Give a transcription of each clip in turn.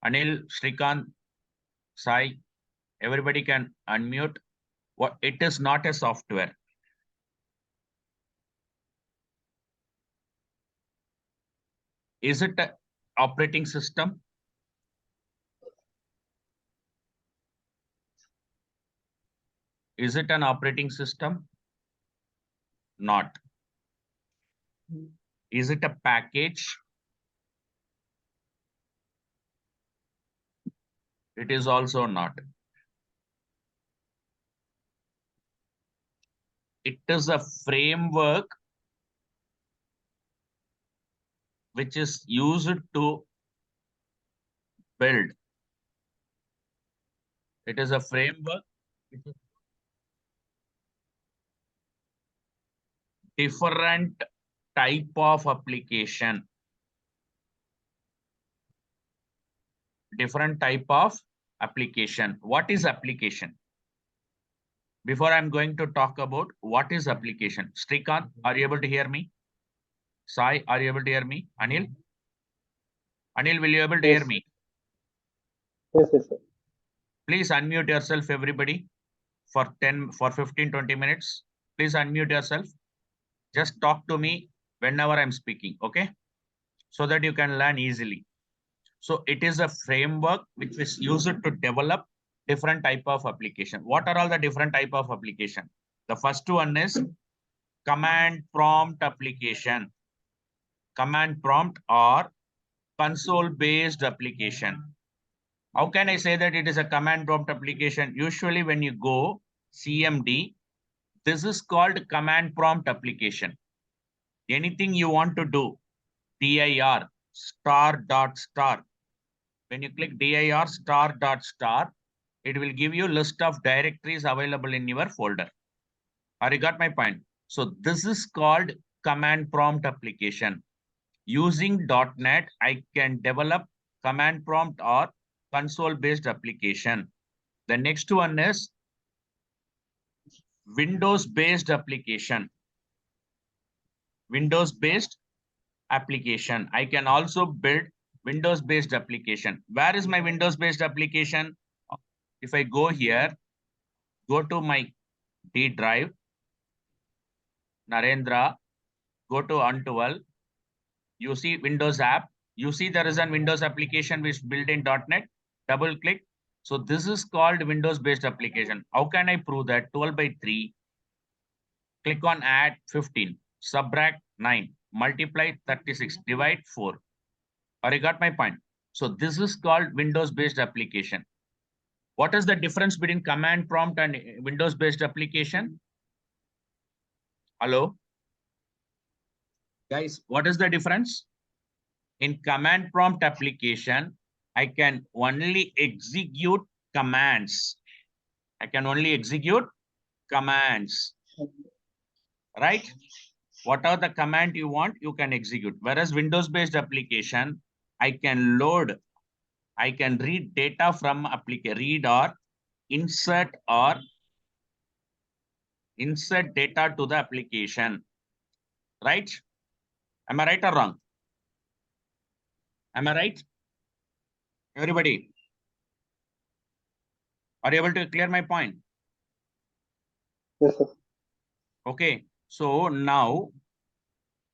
Anil, Srikant, Sai, everybody can unmute. What it is not a software. Is it an operating system? Is it an operating system? Not. Is it a package? It is also not. It is a framework which is used to build. It is a framework which is different type of application. Different type of application. What is application? Before I'm going to talk about what is application. Srikant, are you able to hear me? Sai, are you able to hear me? Anil? Anil, will you able to hear me? Yes, sir. Please unmute yourself, everybody, for 15, 20 minutes. Please unmute yourself. Just talk to me whenever I'm speaking, okay? So that you can learn easily. So it is a framework which is used to develop different type of application. What are all the different type of application? The first one is command prompt application. Command prompt or console-based application. How can I say that it is a command prompt application? Usually when you go CMD, this is called command prompt application. Anything you want to do, dir star dot star. When you click dir star dot star, it will give you a list of directories available in your folder. Have you got my point? So this is called command prompt application. Using .NET, I can develop command prompt or console-based application. The next one is Windows-based application. Windows-based application. I can also build Windows-based application. Where is my Windows-based application? If I go here, go to my D drive, Narendra, go to Untwell, you see Windows app, you see there is a Windows application which is built in .NET, double click. So this is called Windows-based application. How can I prove that? 12 by 3, click on add 15, subtract 9, multiply 36, divide 4. Or you got my point? So this is called Windows-based application. What is the difference between command prompt and Windows-based application? Hello? Guys, what is the difference? In command prompt application, I can only execute commands. I can only execute commands. Right? Whatever the command you want, you can execute. Whereas Windows-based application, I can load, I can read data from application, read or insert data to the application. Right? Am I right or wrong? Am I right? Everybody, are you able to clear my point? Yes, sir. Okay. So now,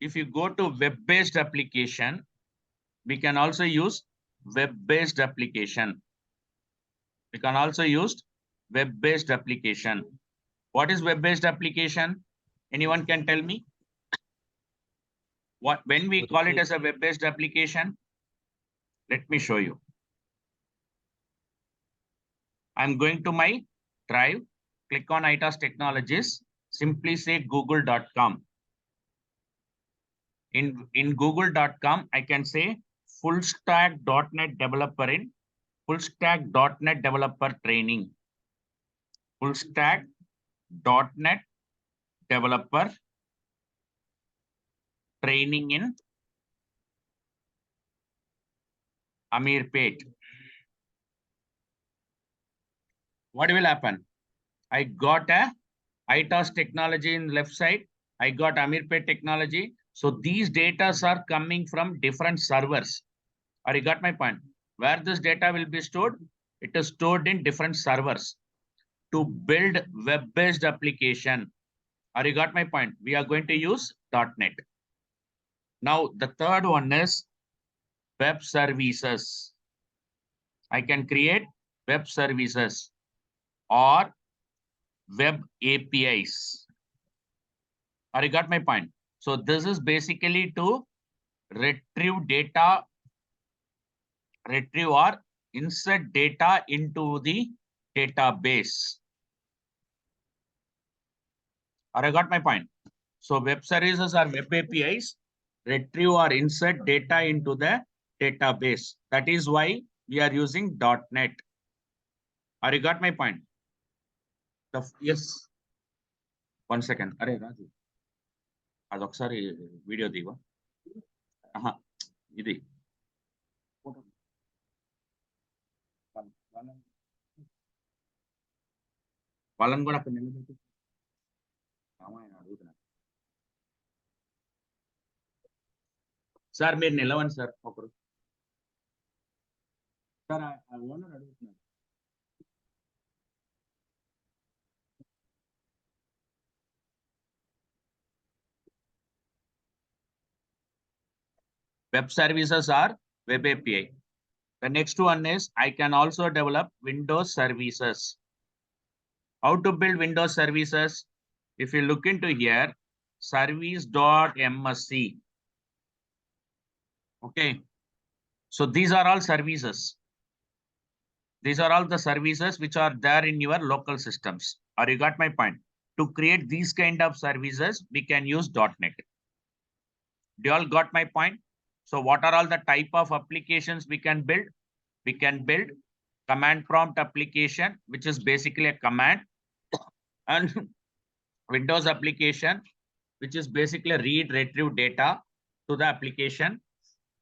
if you go to web-based application, we can also use web-based application. We can also use web-based application. What is web-based application? Anyone can tell me? What when we call it as a web-based application? Let me show you. I'm going to my drive, click on iTask Technologies, simply say google.com. In google.com, I can say full stack .NET developer in full stack .NET developer training. Full stack .NET developer training in Amirpet. What will happen? I got a iTask technology in left side. I got Amirpet technology. So these data are coming from different servers. Or you got my point? Where this data will be stored? It is stored in different servers to build web-based application. Or you got my point? We are going to use .NET. Now, the third one is web services. I can create web services or web APIs. Or you got my point? So this is basically to retrieve data, retrieve or insert data into the database. Or I got my point? So web services are web APIs, retrieve or insert data into the database. That is why we are using .NET. Or you got my point? Yes. 1 second. Arey Raju. అదొకసారి video దివా ఇది వాళ్ళని కూడా అక్కడ నిలబెట్టి అడుగుతున్నా sir మీరు నిలవండి sir ఒకరు sir owner అడుగుతున్నారు web services are web API. The next one is I can also develop Windows services. How to build Windows services? If you look into here, service.msc. Okay. So these are all services. These are all the services which are there in your local systems. Or you got my point? To create these kind of services, we can use .NET. Do you all got my point? So what are all the type of applications we can build? We can build command prompt application, which is basically a command, and Windows application, which is basically read, retrieve data to the application.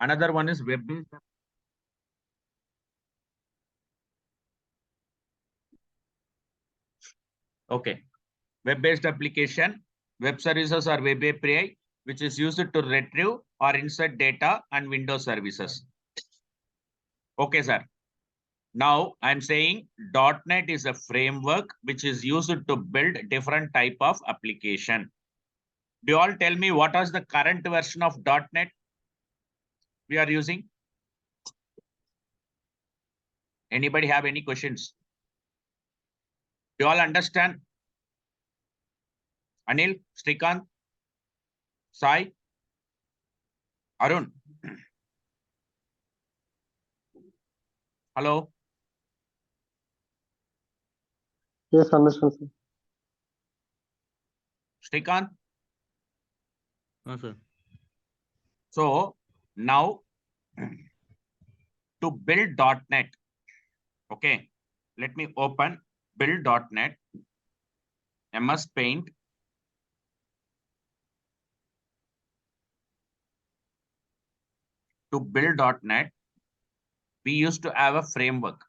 Another one is web-based. Okay. Web-based application, web services or web API, which is used to retrieve or insert data and Windows services. Okay, sir. Now I'm saying .NET is a framework which is used to build different type of application. Do you all tell me what is the current version of .NET we are using? Anybody have any questions? Do you all understand? Anil, Srikant, Sai, Arun. Hello. Yes, understand, sir. Srikant. No, sir. So now to build .NET, okay, let me open build.net, MS Paint. To build .NET, we used to have a framework.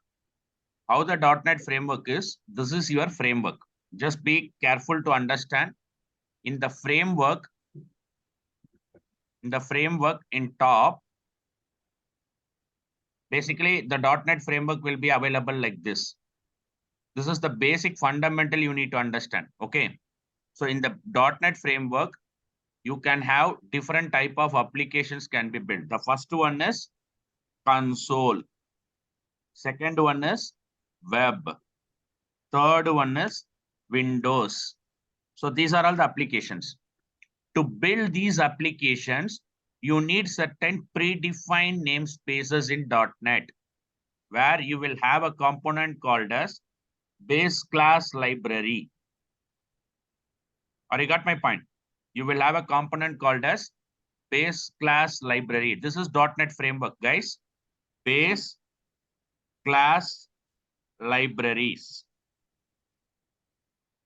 How the .NET framework is, this is your framework. Just be careful to understand. In the framework in top, basically the .NET framework will be available like this. This is the basic fundamental you need to understand. Okay. So in the .NET framework, you can have different type of applications can be built. The first one is console. Second one is web. Third one is Windows. So these are all the applications. To build these applications, you need certain predefined namespaces in .NET, where you will have a component called as base class library. Or you got my point? You will have a component called as base class library. This is .NET framework, guys. Base class libraries.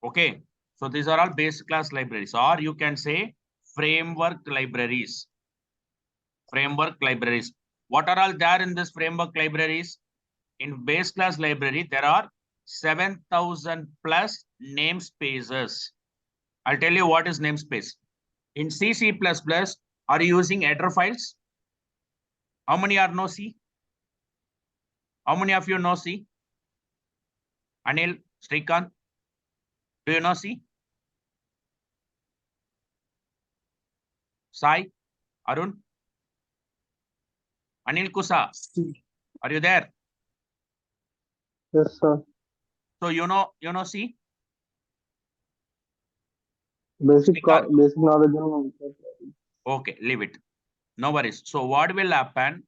Okay. So these are all base class libraries, or you can say framework libraries. Framework libraries. What are all there in this framework libraries? In base class library, there are 7,000 plus namespaces. I'll tell you what is namespace. In C++, are you using header files? How many are no C? How many of you know C? Anil, Srikant, do you know C? Sai, Arun, Anil Kusa, are you there? Yes, sir. So you know C? Basic Srikant. basic knowledge on Okay, leave it. No worries. So what will happen?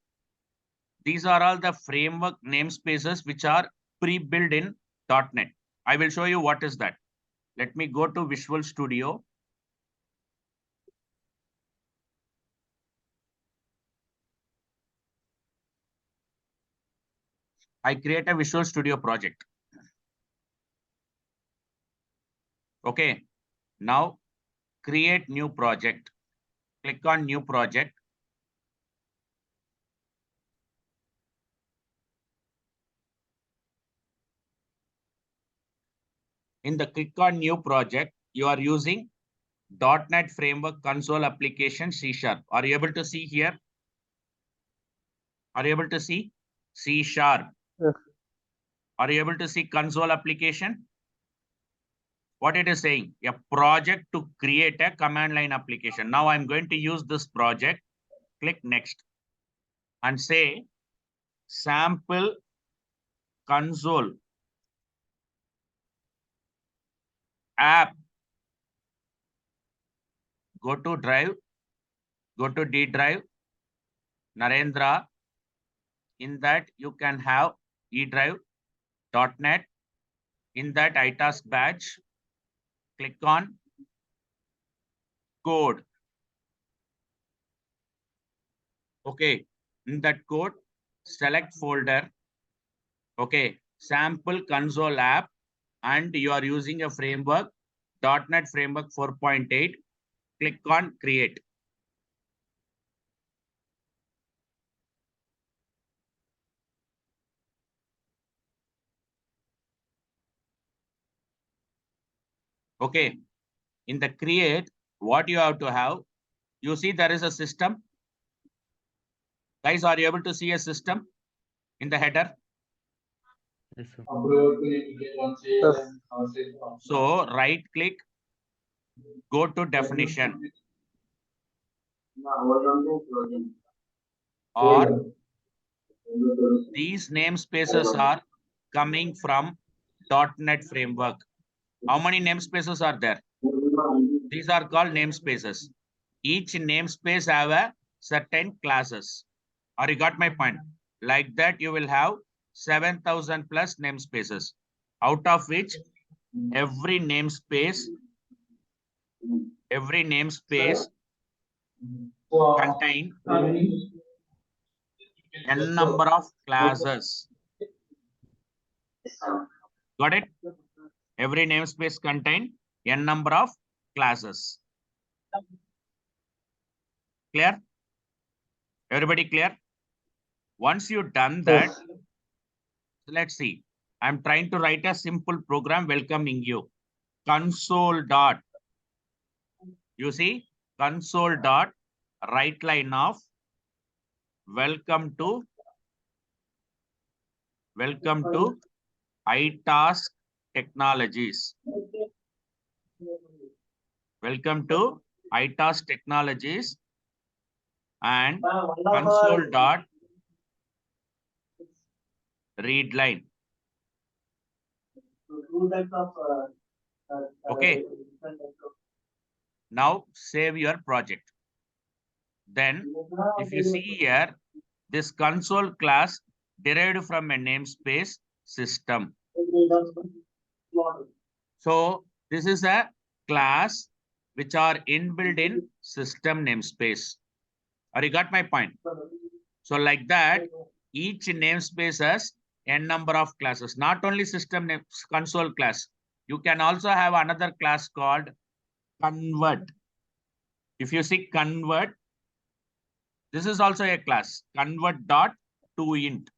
These are all the framework namespaces which are pre-built in .NET. I will show you what is that. Let me go to Visual Studio. I create a Visual Studio project. Okay. Now create new project. Click on new project. In the click on new project, you are using .NET Framework Console Application C#. Are you able to see here? Are you able to see C#? Yes. Are you able to see console application? What it is saying? A project to create a command line application. Now I'm going to use this project. Click next and say sample console app. Go to drive, go to D drive, Narendra. In that you can have E drive, .NET. In that iTask badge, click on code. Okay, in that code, select folder. Okay, sample console app, and you are using a framework, .NET Framework 4.8. Click on create. Okay, in the create, what you have to have, you see there is a system. Guys, are you able to see a system in the header? Yes, sir. So right click, go to definition, or these namespaces are coming from .NET Framework. How many namespaces are there? These are called namespaces. Each namespace have a certain classes. Or you got my point? Like that, you will have 7,000 plus namespaces, out of which every namespace contain n number of classes. Got it? Every namespace contain n number of classes. Clear? Everybody clear? Once you've done that, Yes. let's see. I'm trying to write a simple program welcoming you. Console dot. You see, console dot right line of welcome to iTask Technologies. Welcome to iTask Technologies, and console dot read line. Okay. Now save your project. Then if you see here, this console class derived from a namespace system. So this is a class which are inbuilt in system namespace. Or you got my point? So like that, each namespace has n number of classes, not only system name console class. You can also have another class called convert. If you see convert, this is also a class, convert dot to int.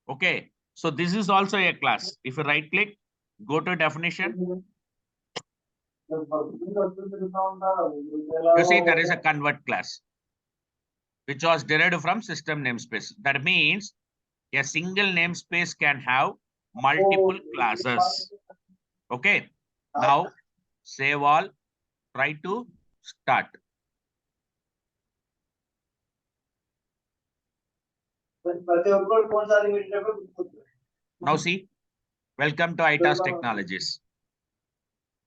Okay, so this is also a class. If you right click, go to definition, you see there is a convert class which was derived from system namespace. That means A single namespace can have multiple classes. Okay. Now save all. Try to start. Now see, welcome to iTask Technologies.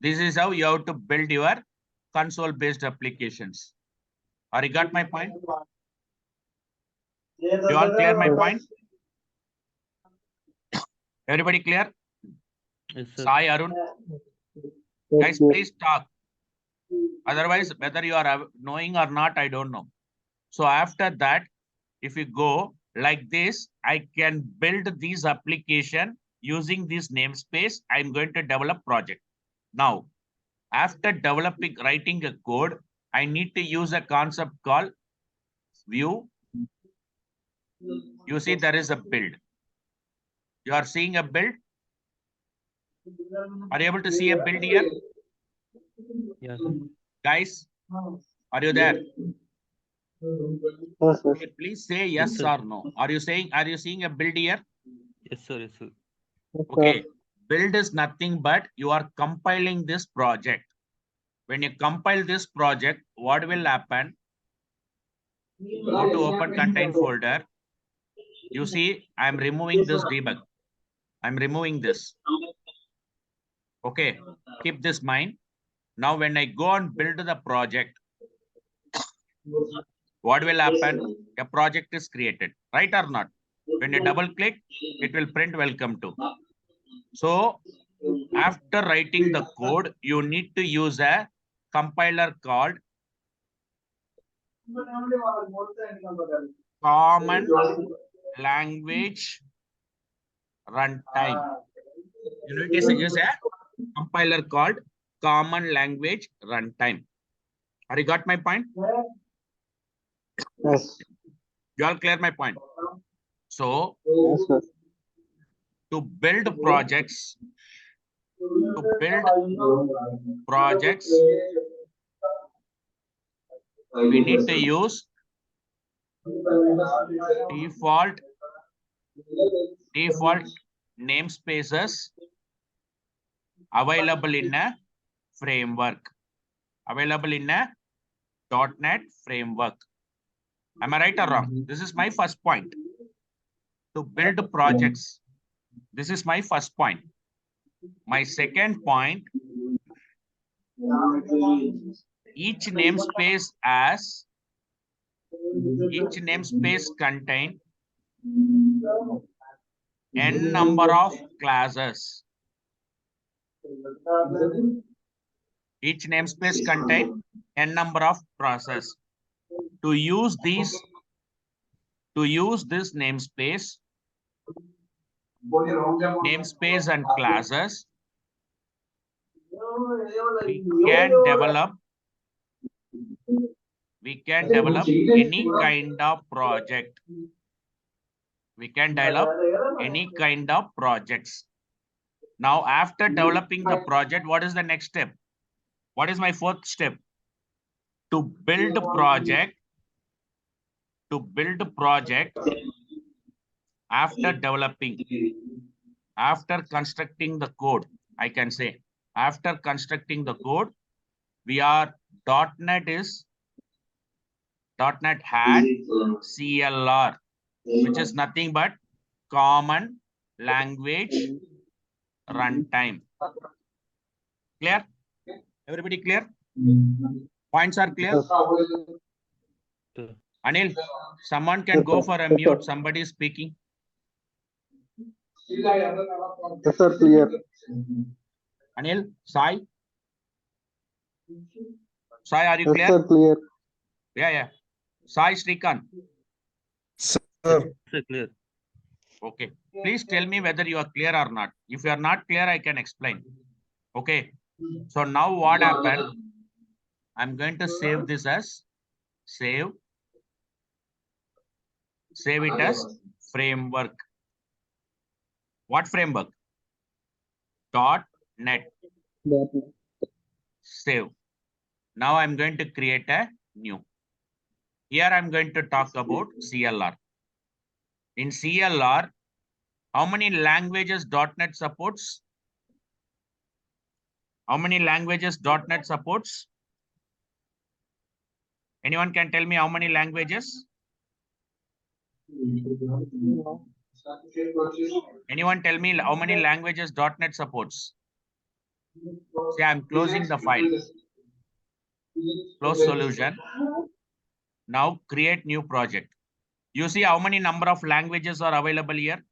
This is how you have to build your console-based applications. Are you got my point? You all clear my point? Everybody clear? Yes, sir. Sai, Arun, guys, please talk. Otherwise, whether you are knowing or not, I don't know. So after that, if you go like this, I can build this application using this namespace. I'm going to develop project. Now, after developing, writing a code, I need to use a concept called view. You see there is a build. You are seeing a build. Are you able to see a build here? Yes, sir. Guys, are you there? Yes, sir. Okay, please say yes sir. or no. Are you seeing a build here? Yes, sir. Yes, sir. Yes, Okay, sir. build is nothing but you are compiling this project. When you compile this project, what will happen? Go to open content folder. You see, I'm removing this debug. I'm removing this. Okay, keep this mind. Now, when I go and build the project, what will happen? A project is created, right or not? When you double click, it will print welcome to. So after writing the code, you need to use a compiler called Common Language Runtime. You need to use a compiler called Common Language Runtime. Have you got my point? Yes. You all clear my point? So Yes, sir. to build projects, we need to use default namespaces available in a framework. Available in a .NET framework. Am I right or wrong? This is my first point. To build projects. This is my first point. My second point, each namespace contain n number of classes. Each namespace contain n number of processes. To use this namespace and classes, we can develop any kind of project. We can develop any kind of projects. Now, after developing the project, what is the next step? What is my fourth step? To build a project. After developing, after constructing the code, I can say, after constructing the code, we are .NET had CLR, which is nothing but Common Language Runtime. Clear? Everybody clear? Points are clear? Sir. Anil, someone can go for a mute. Somebody is speaking. Yes, sir. Clear. Anil, Sai? Sai, are you Yes, clear? sir. Clear. Yeah. Sai Srikanth. Sir, Sir, clear. Okay. Please tell me whether you are clear or not. If you are not clear, I can explain. Okay. So now what happened? I'm going to save this as save it as framework. What framework? .NET. Save. Now I'm going to create a new. Here I'm going to talk about CLR. In CLR, How many languages .NET supports? How many languages .NET supports? Anyone can tell me how many languages? Anyone tell me how many languages .NET supports? See, I'm closing the file. Close solution. Now create new project. You see how many number of languages are available here?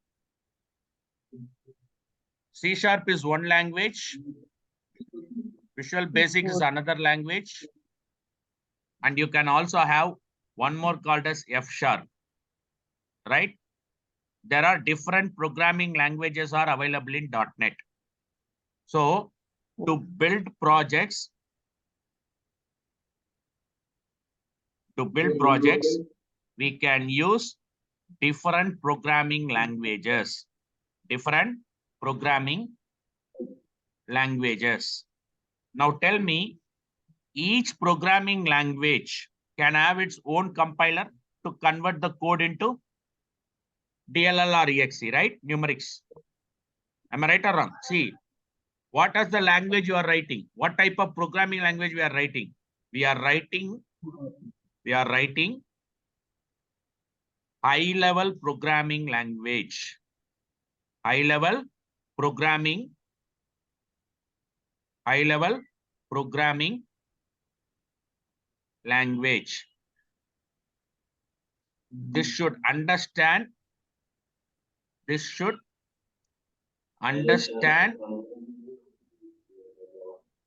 C# is one language. Visual Basic is another language. And you can also have one more called as F#, right? There are different programming languages are available in .NET. So to build projects, we can use different programming languages. Now tell me, each programming language can have its own compiler to convert the code into DLL or exe, right? Numerics. Am I right or wrong? See, what is the language you are writing? What type of programming language we are writing? We are writing high-level programming language. High-level programming language. This should understand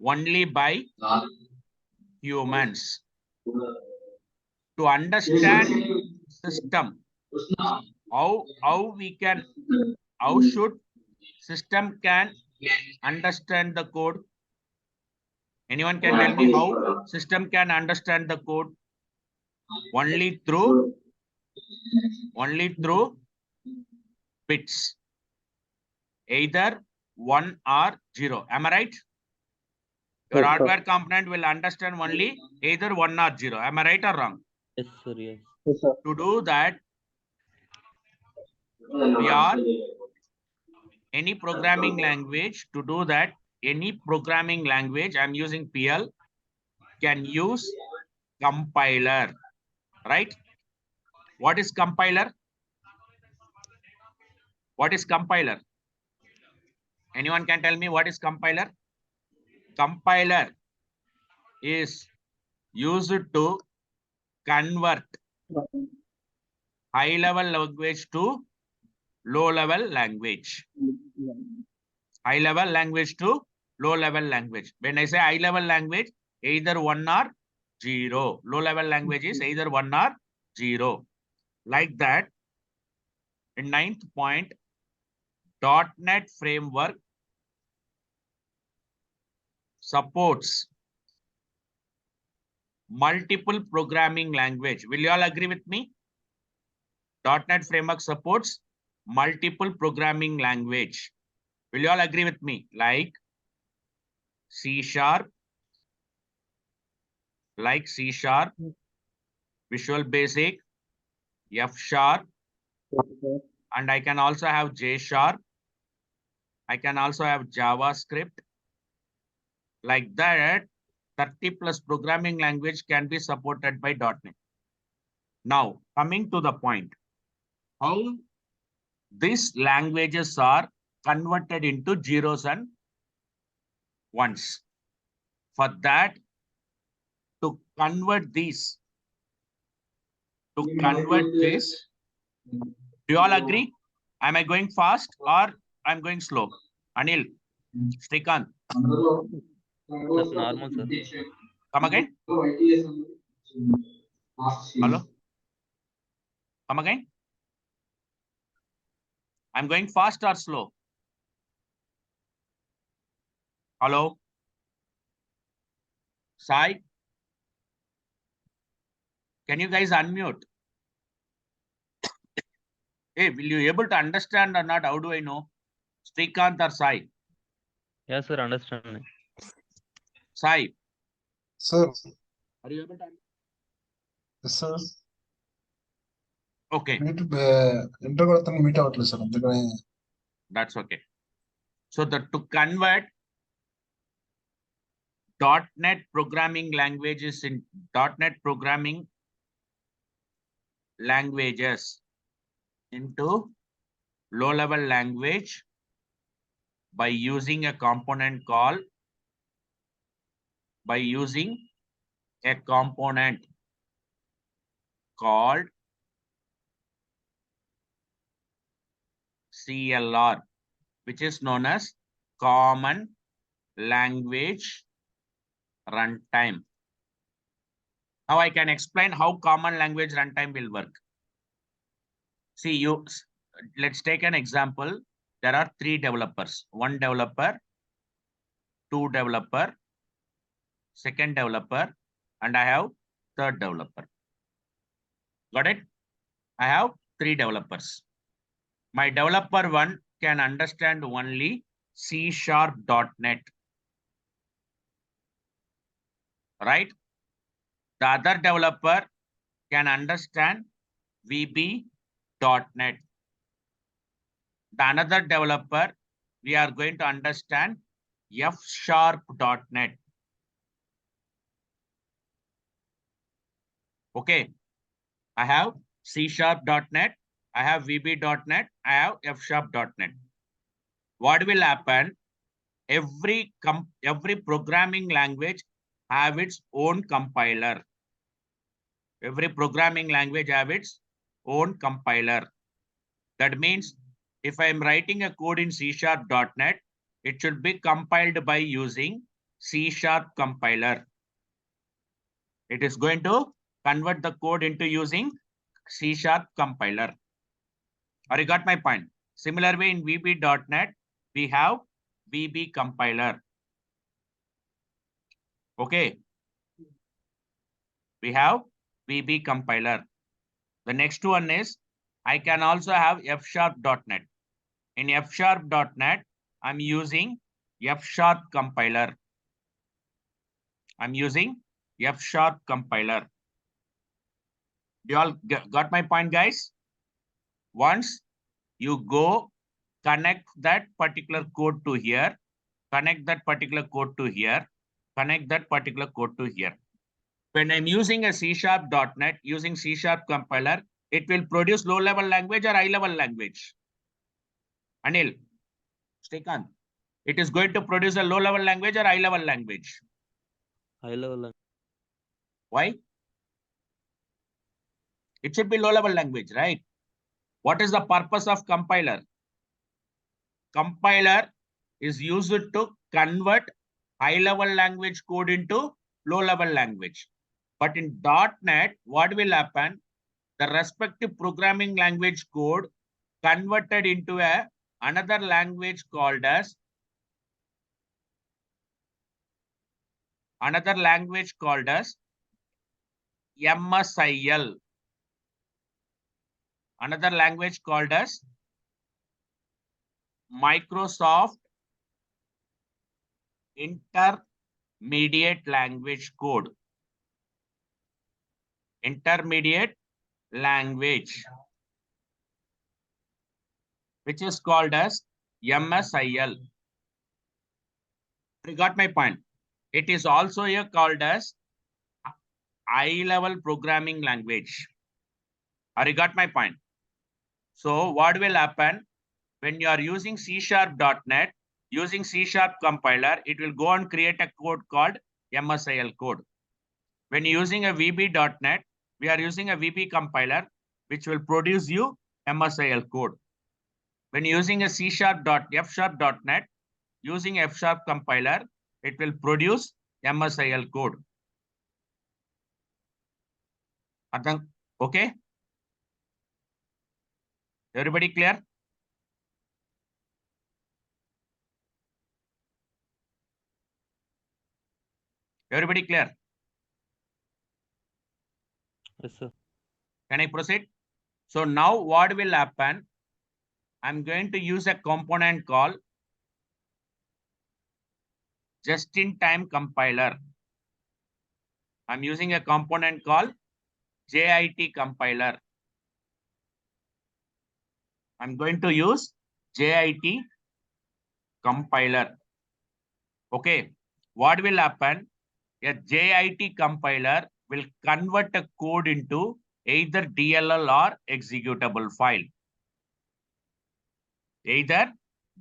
only by humans. To understand system, how should system can understand the code? Anyone can tell me how system can understand the code? Only through bits, either 1 or 0. Am I right? Your Yes, sir. hardware component will understand only either 1 or 0. Am I right or wrong? Yes, sir. Yes. Yes, sir. To do that, we are any programming language. To do that, any programming language, I'm using PL, can use compiler, right? What is compiler? What is compiler? Anyone can tell me what is compiler? Compiler is used to convert high-level language to low-level language. High-level language to low-level language. When I say high-level language, either 1 or 0. Low-level language is either 1 or 0. Like that, in 9th point, .NET framework supports multiple programming language. Will you all agree with me? .NET framework supports multiple programming language. Will you all agree with me? Like C#, Visual Basic, F#, and I can also have J#. I can also have JavaScript. Like that, 30 plus programming language can be supported by .NET. Now, coming to the point, how these languages are converted into zeros and ones. For that, to convert this, do you all agree? Am I going fast or I'm going slow? Anil, Srikanth, Sir, normal, sir. come again? Hello? Come again? I'm going fast or slow? Hello? Sai? Can you guys unmute? Hey, will you able to understand or not? How do I know? Srikanth or Sai? Yes, sir. Understand. Sai, Sir. are you able to? Yes, sir. Okay. Meet inter కొడతాను meet అవ్వట్లేదు sir అందుకని That's okay. So to convert .NET programming languages in .NET programming languages into low-level language by using a component called CLR, which is known as Common Language Runtime. Now I can explain how Common Language Runtime will work. See, let's take an example. There are 3 developers, 1 developer, 2 developer, 2nd developer, and I have 3rd developer. Got it? I have 3 developers. My developer 1 can understand only C#.NET, right? The other developer can understand VB.NET. The another developer, we are going to understand F#.NET. Okay, I have C#.NET, I have VB.NET, I have F#.NET. What will happen? Every programming language have its own compiler. Every programming language have its own compiler. That means if I am writing a code in C#.NET, it should be compiled by using C# compiler. It is going to convert the code into using C# compiler. Or you got my point? Similar way in VB.NET, we have VB compiler. Okay. We have VB compiler. The next one is I can also have F#.NET. In F#.NEt, I'm using F# compiler. I'm using F# compiler. You all got my point, guys? Once you go connect that particular code to here, connect that particular code to here, connect that particular code to here. When I'm using a C#.NET, using C# compiler, it will produce low-level language or high-level language. Anil, Srikanth, it is going to produce a low-level language or high-level language? High level. Why? It should be low-level language, right? What is the purpose of compiler? Compiler is used to convert high-level language code into low-level language. But in .NET, what will happen? The respective programming language code converted into another language called as MSIL. Another language called as Microsoft Intermediate Language Code. Intermediate language, which is called as MSIL. You got my point? It is also called as high-level programming language. Or you got my point? So what will happen when you are using C#.NET, using C# compiler, it will go and create a code called MSIL code. When you're using a VB.NET, we are using a VB compiler, which will produce you MSIL code. When you're using a F#.NET, using F# compiler, it will produce MSIL code. Okay? Everybody clear? Everybody clear? Yes, sir. Can I proceed? So now what will happen? I'm going to use a component called just-in-time compiler. I'm using a component called JIT compiler. I'm going to use JIT compiler. Okay, what will happen? A JIT compiler will convert a code into either DLL or executable file. Either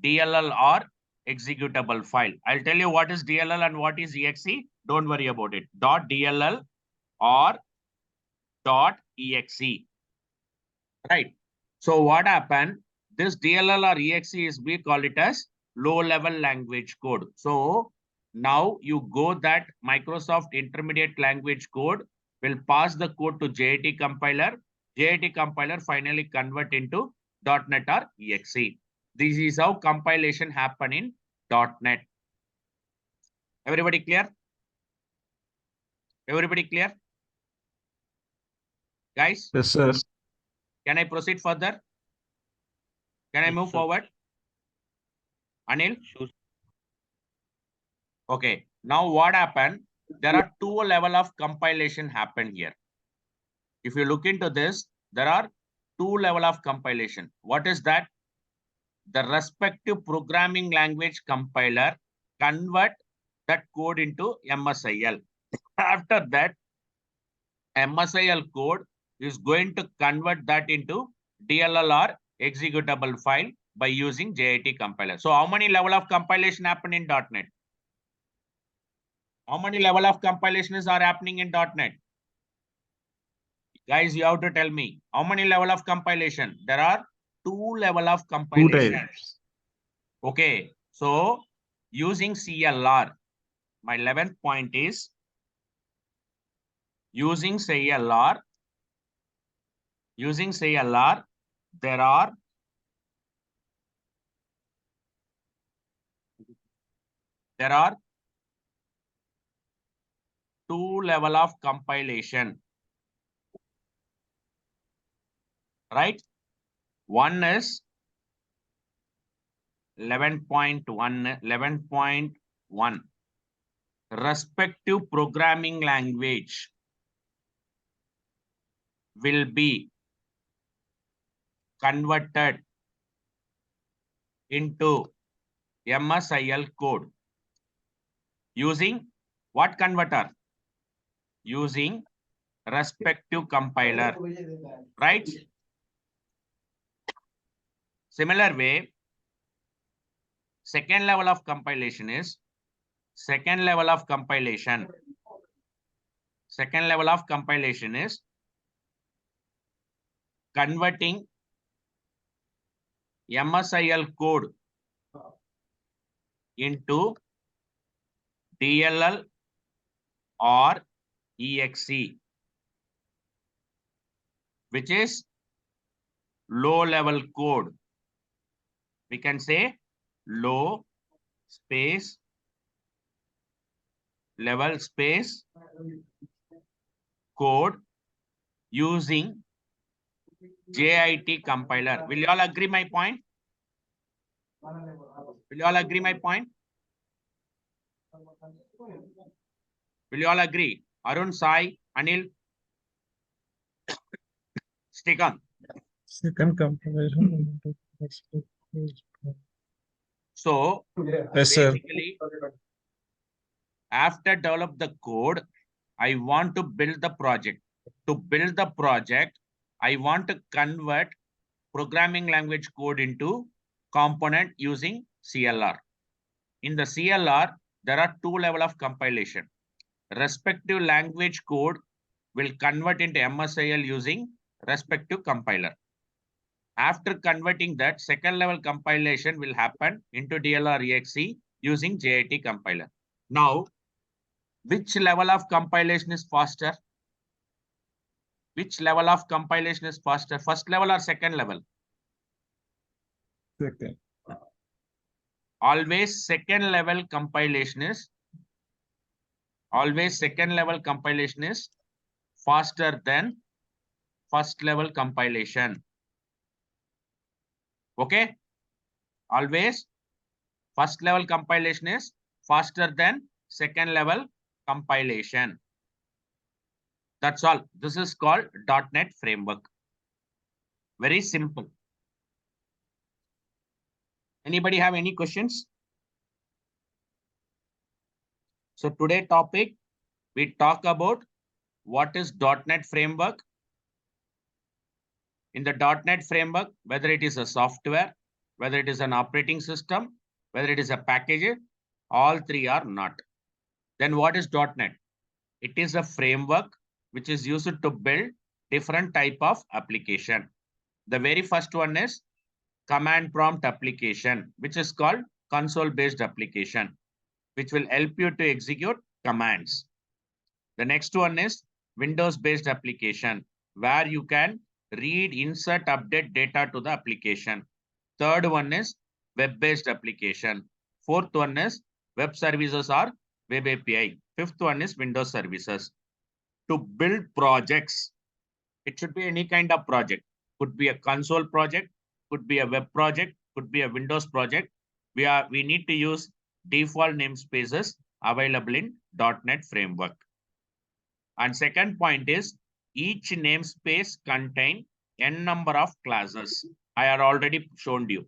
DLL or executable file. I'll tell you what is DLL and what is exe. Don't worry about it. .dll or .exe. Right. So what happened? This DLL or exe is, we call it as low level language code. So now you go that Microsoft intermediate language code will pass the code to JIT compiler. JIT compiler finally convert into .NET or exe. This is how compilation happen in .NET. Everybody clear? Everybody clear? Guys, Yes, sir. can I proceed further? Can I Yes, move sir. forward? Anil? Sure. Okay. Now what happened? There are two level of compilation happen here. If you look into this, there are two level of compilation. What is that? The respective programming language compiler convert that code into MSIL. After that, MSIL code is going to convert that into DLL or executable file by using JIT compiler. So how many level of compilation happen in .NET? How many level of compilations are happening in .NET? Guys, you have to tell me how many level of compilation. There are two level of Two compilation. types. Okay, so using CLR, my 11th point is using CLR. Using CLR, there are two level of compilation, right? One is 11.1 respective programming language will be converted into MSIL code using what converter? Using respective compiler, right? Similar way, second level of compilation is converting MSIL code into DLL or exe, which is low level code. We can say low space level space code using JIT compiler. Will you all agree my point? Will you all agree my point? Will you all agree? Arun, Sai, Anil, stick on. Second compilation. So Yes, sir. basically, after develop the code, I want to build the project. To build the project, I want to convert programming language code into component using CLR. In the CLR, there are two level of compilation. Respective language code will convert into MSIL using respective compiler. After converting that, second level compilation will happen into DLR exe using JIT compiler. Now, which level of compilation is faster? Which level of compilation is faster? First level or second level? Second. Always second level compilation is faster than first level compilation. Okay? Always first level compilation is faster than second level compilation. That's all. This is called .NET framework. Very simple. Anybody have any questions? So today topic, we talk about what is .NET framework. In the .NET framework, whether it is a software, whether it is an operating system, whether it is a package, all three are not. Then what is .NET? It is a framework which is used to build different type of application. The very first one is command prompt application, which is called console-based application, which will help you to execute commands. The next one is Windows-based application, where you can read, insert, update data to the application. Third one is web-based application. Fourth one is web services or web API. Fifth one is Windows services. To build projects, it should be any kind of project. Could be a console project, could be a web project, could be a Windows project. We need to use default namespaces available in .NET framework. And second point is each namespace contain n number of classes. I have already shown you.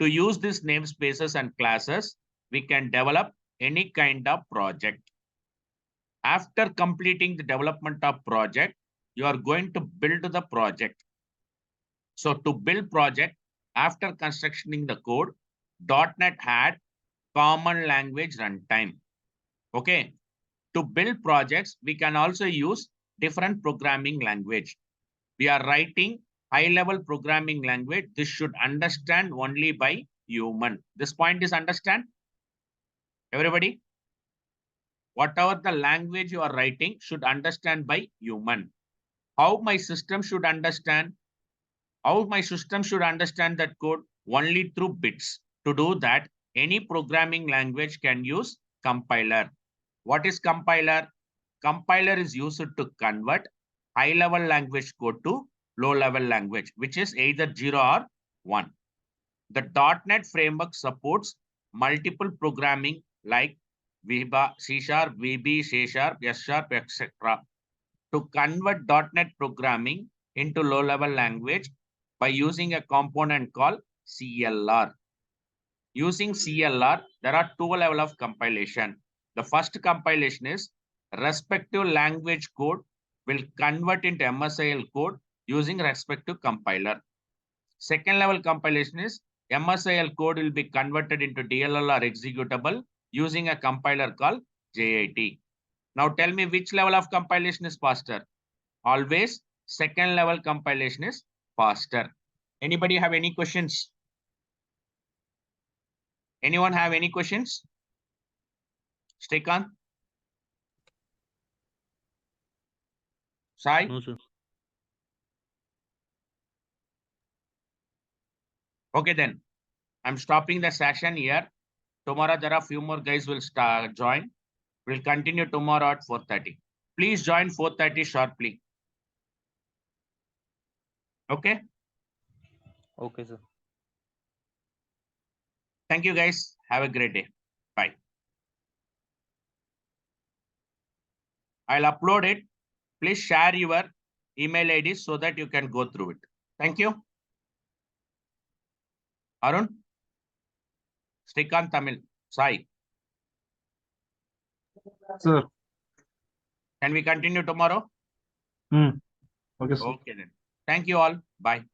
To use these namespaces and classes, we can develop any kind of project. After completing the development of project, you are going to build the project. So to build project, after constructing the code, .NET had common language runtime. Okay. To build projects, we can also use different programming language. We are writing high-level programming language. This should understand only by human. This point is understand? Everybody? Whatever the language you are writing should understand by human. How my system should understand? How my system should understand that code? Only through bits. To do that, any programming language can use compiler. What is compiler? Compiler is used to convert high-level language code to low-level language, which is either 0 or 1. The .NET framework supports multiple programming like VBA, C#, VB, C#, S#, etc. To convert .NET programming into low-level language by using a component called CLR. Using CLR, there are two levels of compilation. The first compilation is respective language code will convert into MSIL code using respective compiler. Second level compilation is MSIL code will be converted into DLL or executable using a compiler called JIT. Now tell me which level of compilation is faster? Always second level compilation is faster. Anybody have any questions? Anyone have any questions? Srikanth? Sai? No, sir. Okay, then I'm stopping the session here. Tomorrow there are few more guys will join. We'll continue tomorrow at 4:30. Please join 4:30 sharply. Okay. Okay, sir. Thank you guys. Have a great day. Bye. I'll upload it. Please share your email ID so that you can go through it. Thank you. Arun? Srikanth Tamil. Sai. Sir. Can we continue tomorrow? Okay, sir. Okay then. Thank you all. Bye.